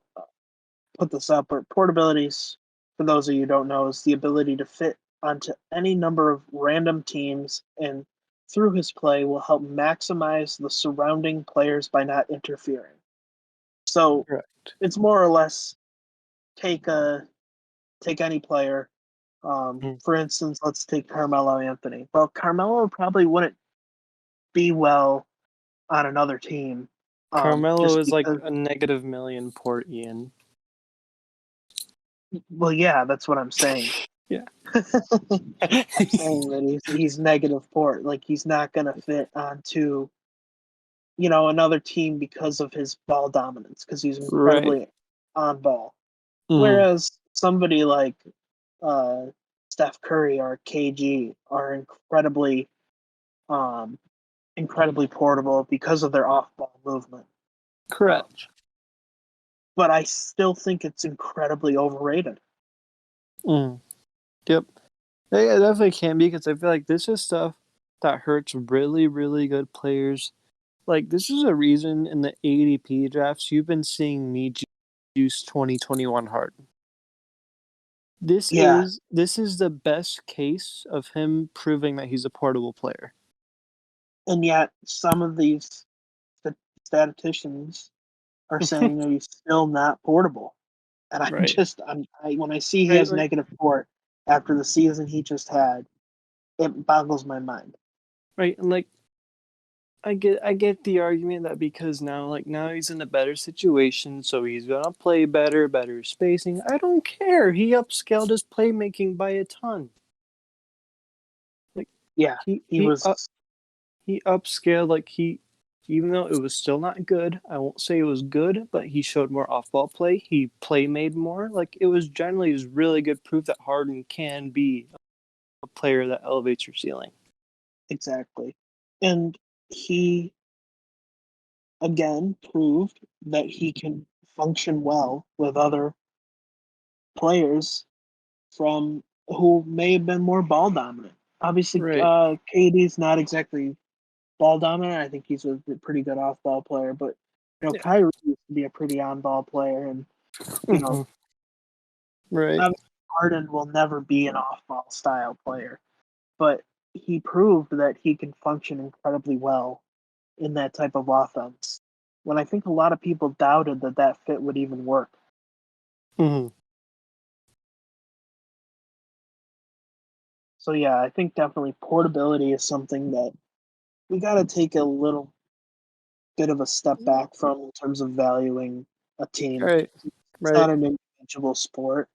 put this up. But portabilities, for those of you who don't know, is the ability to fit onto any number of random teams, and through his play will help maximize the surrounding players by not interfering. So correct. it's more or less take a take any player. Mm. For instance, let's take Carmelo Anthony. Well, Carmelo probably wouldn't be well on another team, Carmelo just is like because. a negative million port Ian. Well, yeah, that's what I'm saying. Yeah. I'm saying that he's negative port. Like he's not gonna fit onto another team because of his ball dominance because he's Right. incredibly on ball. Mm. Whereas somebody like uh, Steph Curry or KG are um, incredibly portable because of their off ball movement. Um, Correct. but I still think it's incredibly overrated. Mm. Yep. Yeah, it definitely can be because I feel like this is stuff that hurts really, really good players. Like this is a reason in the ADP drafts you've been seeing me juice 2021 hard. Yeah, This is the best case of him proving that he's a portable player. and yet some of these statisticians are saying that he's still not portable. And Right. when I see he Right. has Like negative port after the season he just had, it boggles my mind. right. And like I get the argument that because now he's in a better situation, so he's gonna play better spacing. I don't care. He upscaled his playmaking by a ton. Like Yeah, he he he was. he upscaled even though it was still not good. I won't say it was good, but he showed more off ball play. He play made more. Like it was generally just really good proof that Harden can be a player that elevates your ceiling. Exactly. And he again proved that he can function well with other players from who may have been more ball dominant. Obviously, Right. KD's not exactly ball dominant. I think he's a pretty good off ball player, but Yeah. Kyrie used to be a pretty on ball player, and you know, Mm-hmm. Right. obviously Harden will never be an off ball style player, but he proved that he can function incredibly well in that type of offense. When I think a lot of people doubted that that fit would even work. Mm-hmm. So yeah, I think definitely portability is something that we got to take a little bit of a step back from in terms of valuing a team. Right. It's Right. not an individual sport.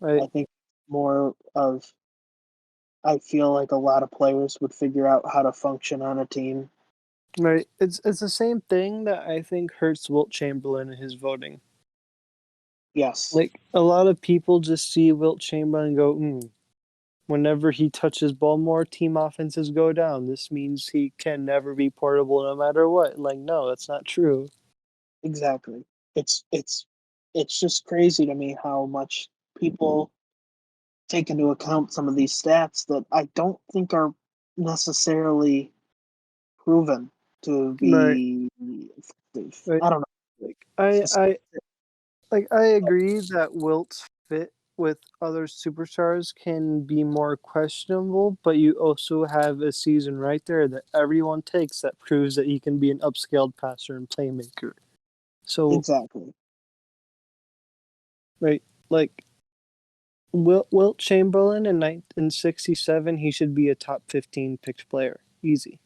Right. I think more of I feel like a lot of players would figure out how to function on a team. Right. It's the same thing that I think hurts Wilt Chamberlain in his voting. Yes, Like a lot of people just see Wilt Chamberlain and go, whenever he touches ball more, team offenses go down. This means he can never be portable no matter what. Like, no, that's not true. exactly. It's it's it's just crazy to me how much people take into account some of these stats that I don't think are necessarily proven to Right. be effective. Right. I don't know. Like It's I just I like I agree that Wilt's fit with other superstars can be more questionable, but you also have a season right there that everyone takes that proves that he can be an upscaled passer and playmaker. So, exactly. right, like Wilt Chamberlain in '67, he should be a top 15 picked player, easy.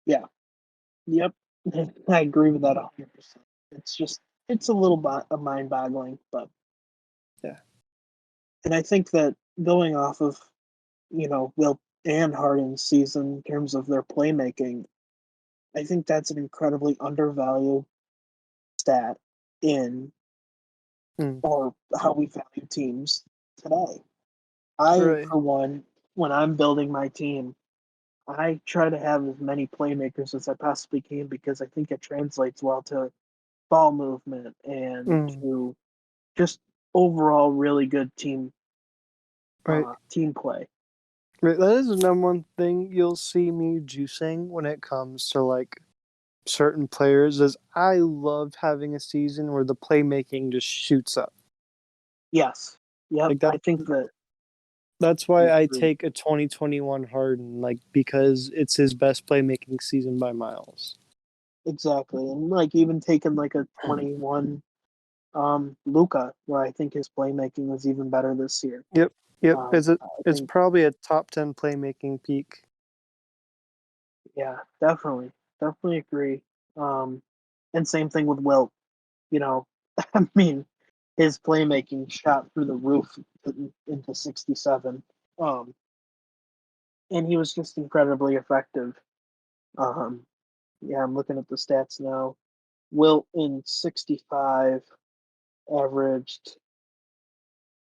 Yeah. Yep. I agree with that 100%. It's just it's a little mind boggling, but Yeah. and I think that going off of Wilt and Harden's season in terms of their playmaking, I think that's an incredibly undervalued stat in Mm, or how we value teams today. I, right. for one, when I'm building my team, I try to have as many playmakers as I possibly can because I think it translates well to ball movement and Mm, to just overall really good right. team play. Right. That is the number one thing you'll see me juicing when it comes to like certain players is I love having a season where the playmaking just shoots up. Yes. Yep. Like I think that that's I why I agree. take a 2021 Harden, like because it's his best playmaking season by miles. Exactly. And like even taking like a 21 Luca, where I think his playmaking was even better this year. Yep, yep. I It's think probably a top 10 playmaking peak. yeah, definitely agree. Um, and same thing with Wilt. You know, I mean, his playmaking shot through the roof into 67. Um, and he was just incredibly effective. Um, yeah, I'm looking at the stats now. Wilt in 65 averaged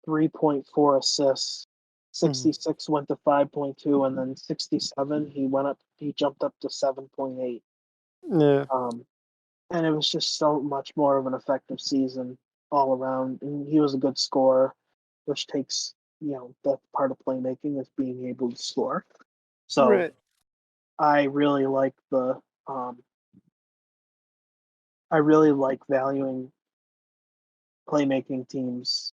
3.4 assists. Mm, 66 went to 5.2, and then 67 he jumped up to 7.8. yeah, Um, and it was just so much more of an effective season all around. And he was a good scorer, which takes that part of playmaking is being able to score. So right. I really like the I really like valuing playmaking teams.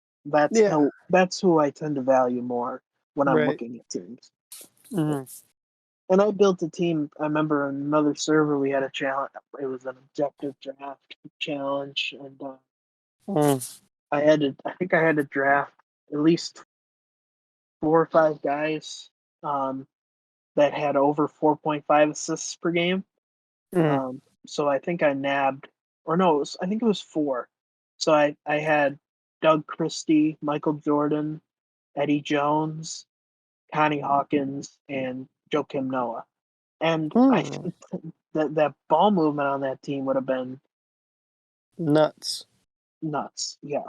Yeah, That's who I tend to value more when I'm right. looking at teams. Hmm. And I built a team. I remember on another server we had a challenge. It was an objective draft challenge, and Mm, I think I had to draft at least 4 or 5 guys um, that had over 4.5 assists per game. mm, So I think I nabbed, or no, I think it was four. So I had Doug Christie, Michael Jordan, Eddie Jones, Connie Hawkins, and Joakim Noah. And I mm. think that ball movement on that team would have been Nuts. nuts. Yeah.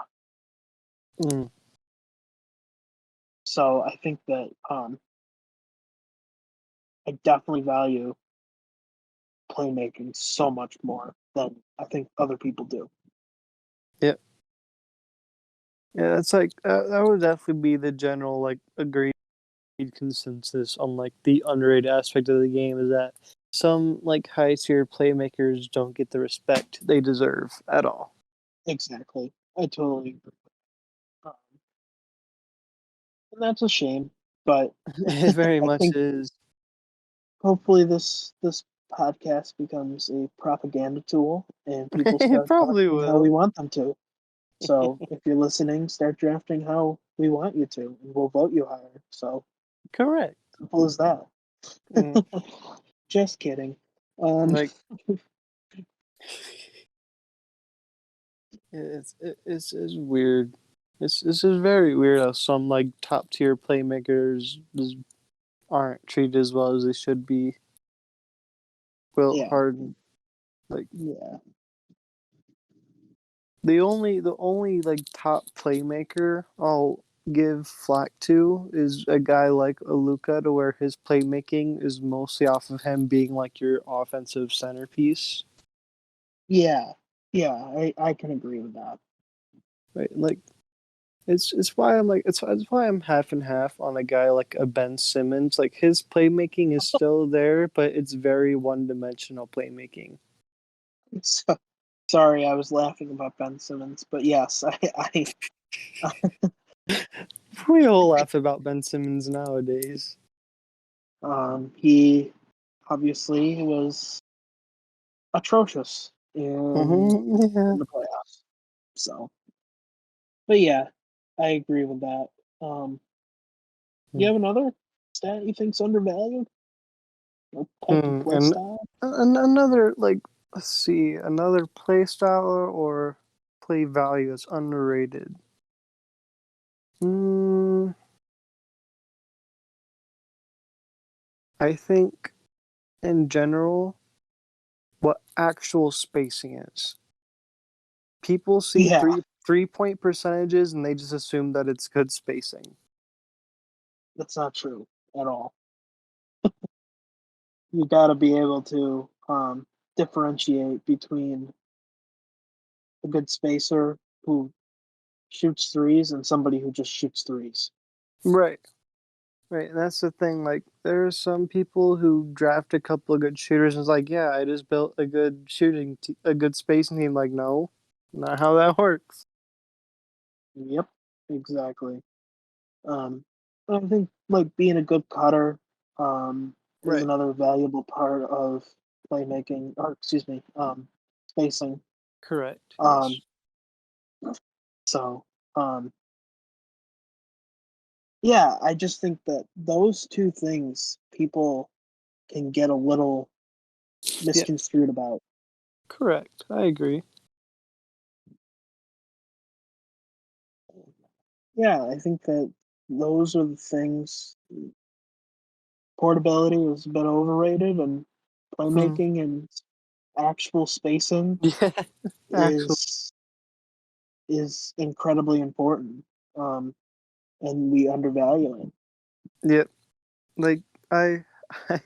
Mm, So I think that I definitely value playmaking so much more than I think other people do. yeah, yeah. That's like that would definitely be the general like agreed consensus on like the underrated aspect of the game is that some like high tier playmakers don't get the respect they deserve at all. Exactly. I totally agree. Um, and that's a shame, but It very I much think is. hopefully this podcast becomes a propaganda tool and people It start probably drafting how we will. want them to. So if you're listening, start drafting how we want you to, and we'll vote you higher. So Correct. simple as that. Mm, Just kidding. Um, like it's weird. It's just very weird how some like top tier playmakers just aren't treated as well as they should be. Wilt yeah, Harden, like yeah, the only like top playmaker I'll give flack to is a guy like Aluka, to where his playmaking is mostly off of him being like your offensive centerpiece. Yeah, yeah, I can agree with that. Right? Like it's why I'm like it's why I'm half and half on a guy like a Ben Simmons. Like his playmaking is still there, but it's very one dimensional playmaking. So, sorry, I was laughing about Ben Simmons, but yes, We all laugh about Ben Simmons nowadays. he obviously was atrocious in Yeah. the playoffs. So, but yeah, I agree with that. Um, you have another stat you think's undervalued or type of play And style? another like let's see, another play style or play value that's underrated. Mm, I think in general, what actual spacing is. People see Yeah, three-point percentages and they just assume that it's good spacing. that's not true at all. You got to be able to differentiate between a good spacer who shoots threes and somebody who just shoots threes. Right. Right. And that's the thing. Like, there are some people who draft a couple of good shooters and it's like, yeah, I just built a good a good spacing team. Like, no, not how that works. Yep, exactly. Um, I think like being a good cutter is Right. another valuable part of playmaking, or excuse me, spacing. Correct. Um, Yes. so yeah, I just think that those two things people can get a little Yeah. misconstrued about. Correct. I agree. Yeah, I think that those are the things. Portability is a bit overrated, and Hmm. playmaking and actual spacing Yeah. Actually. is incredibly important, um, and we undervalue it. Yeah. Like, I, I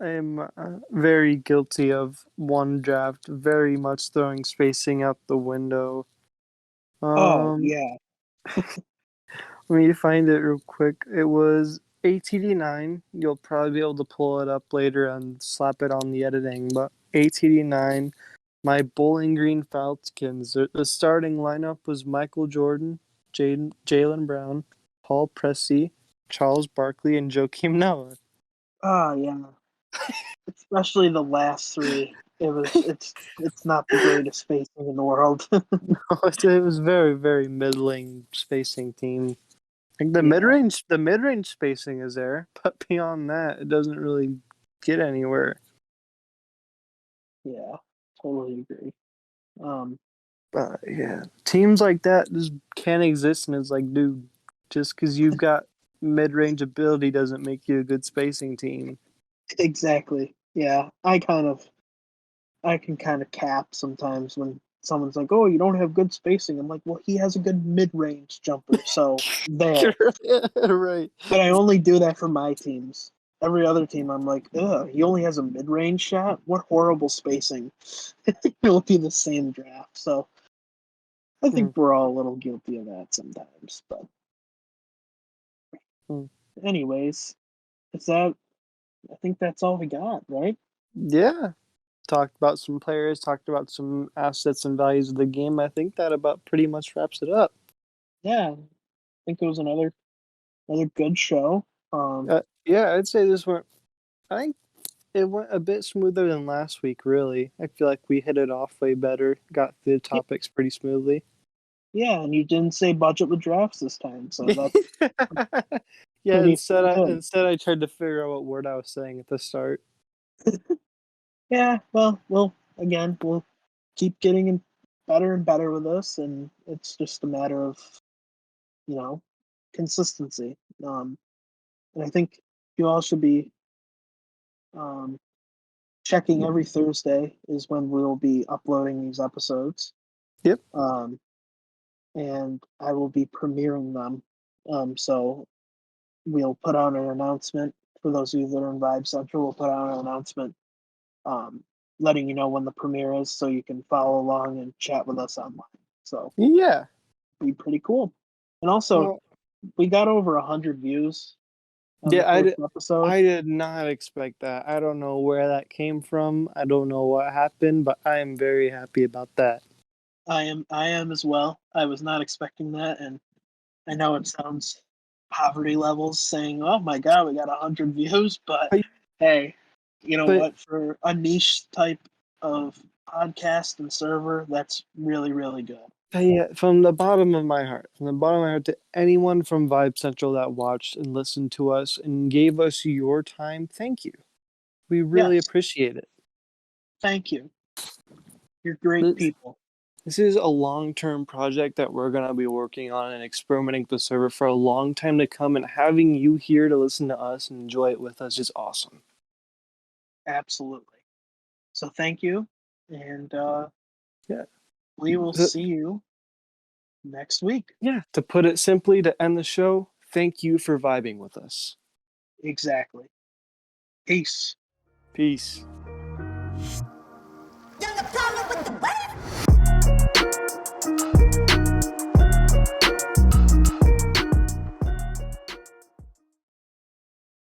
am very guilty of one draft very much throwing spacing out the window. Oh Um, yeah, Let me find it real quick. It was ATD9. You'll probably be able to pull it up later and slap it on the editing. But ATD9, my Bowling Green Falcons. The starting lineup was Michael Jordan, Jalen Brown, Paul Pressey, Charles Barkley, and Joakim Noah. yeah. Especially the last three. It's not the greatest spacing in the world. It was very, very middling spacing team. Like Yeah, the mid range spacing is there, but beyond that, it doesn't really get anywhere. yeah, totally agree. Um, Yeah, teams like that just can't exist, and it's like, dude, just because you've got mid range ability doesn't make you a good spacing team. exactly. Yeah, I can kind of cap sometimes when someone's like, "Oh, you don't have good spacing." I'm like, "Well, he has a good mid-range jumper, so there." Right. But I only do that for my teams. Every other team, I'm like, "Ugh, he only has a mid-range shot. What horrible spacing!" It'll be the same draft. So I think we're all a little guilty of that sometimes. But Mm-hmm. anyways, is that? I think that's all we got, right? Yeah. Talked about some players, talked about some assets and values of the game. I think that about pretty much wraps it up. Yeah, I think it was another good show. Yeah, I'd say this went. I think it went a bit smoother than last week. Really, I feel like we hit it off way better. Got through the Yeah, topics pretty smoothly. yeah, and you didn't say budget with drafts this time, so that's Yeah. pretty good. Instead I tried to figure out what word I was saying at the start. Yeah, well, we'll keep getting better and better with this, and it's just a matter of you know consistency. And I think you all should be um, checking every Thursday is when we'll be uploading these episodes. Yep. And I will be premiering them. So we'll put out an announcement for those of you that are in Vibe Central. We'll put out an announcement, um, letting you know when the premiere is, so you can follow along and chat with us online. So Yeah. be pretty cool. And also, Well, we got over 100 views on the yeah, first episode. I did not expect that. I don't know where that came from. I don't know what happened, but I am very happy about that. I am as well. I was not expecting that, and I know it sounds poverty levels saying, "Oh my god, we got 100 views," but But, hey, you know but what? For a niche type of podcast and server, that's really really good. yeah, from the bottom of my heart, from the bottom of my heart to anyone from Vibe Central that watched and listened to us and gave us your time, thank you. We really Yes, appreciate it. thank you. You're great This, people. this is a long-term project that we're going to be working on and experimenting with the server for a long time to come, and having you here to listen to us and enjoy it with us is awesome. Absolutely. So thank you, and Yeah. we will So, see you next week. yeah, to put it simply, to end the show, thank you for vibing with us. Exactly. Peace. Peace. There's a problem with the